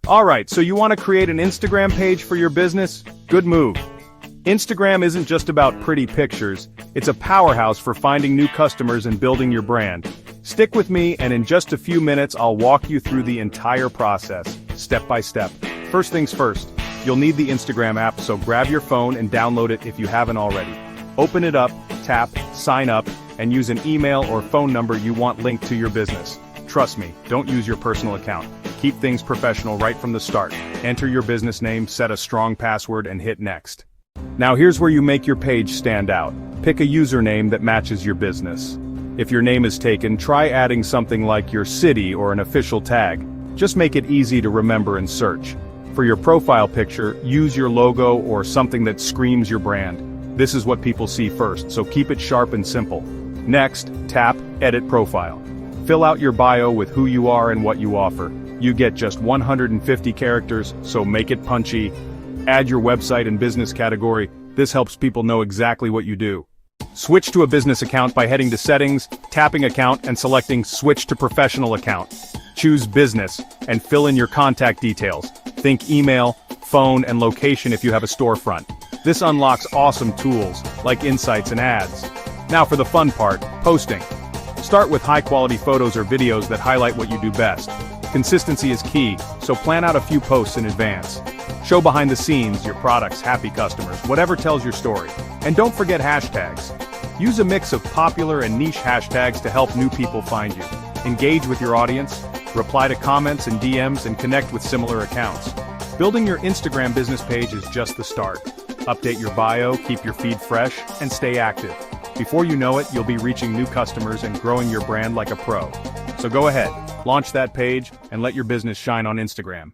Alright, so you want to create an Instagram page for your business? Good move. Instagram isn't just about pretty pictures, it's a powerhouse for finding new customers and building your brand. Stick with me and in just a few minutes I'll walk you through the entire process, step by step. First things first, you'll need the Instagram app, so grab your phone and download it if you haven't already. Open it up, tap, sign up, and use an email or phone number you want linked to your business. Trust me, don't use your personal account. Keep things professional right from the start. Enter your business name, set a strong password, and hit next. Now here's where you make your page stand out. Pick a username that matches your business. If your name is taken, try adding something like your city or an official tag. Just make it easy to remember and search. For your profile picture, use your logo or something that screams your brand. This is what people see first, so keep it sharp and simple. Next, tap Edit Profile. Fill out your bio with who you are and what you offer. You get just 150 characters, so make it punchy. Add your website and business category. This helps people know exactly what you do. Switch to a business account by heading to Settings, tapping Account, and selecting Switch to Professional Account. Choose Business, and fill in your contact details. Think email, phone, and location if you have a storefront. This unlocks awesome tools, like insights and ads. Now for the fun part, posting. Start with high-quality photos or videos that highlight what you do best. Consistency is key, so plan out a few posts in advance. Show behind the scenes, your products, happy customers, whatever tells your story. And don't forget hashtags. Use a mix of popular and niche hashtags to help new people find you. Engage with your audience, reply to comments and DMs, and connect with similar accounts. Building your Instagram business page is just the start. Update your bio, keep your feed fresh, and stay active. Before you know it, you'll be reaching new customers and growing your brand like a pro. So go ahead, launch that page, and let your business shine on Instagram.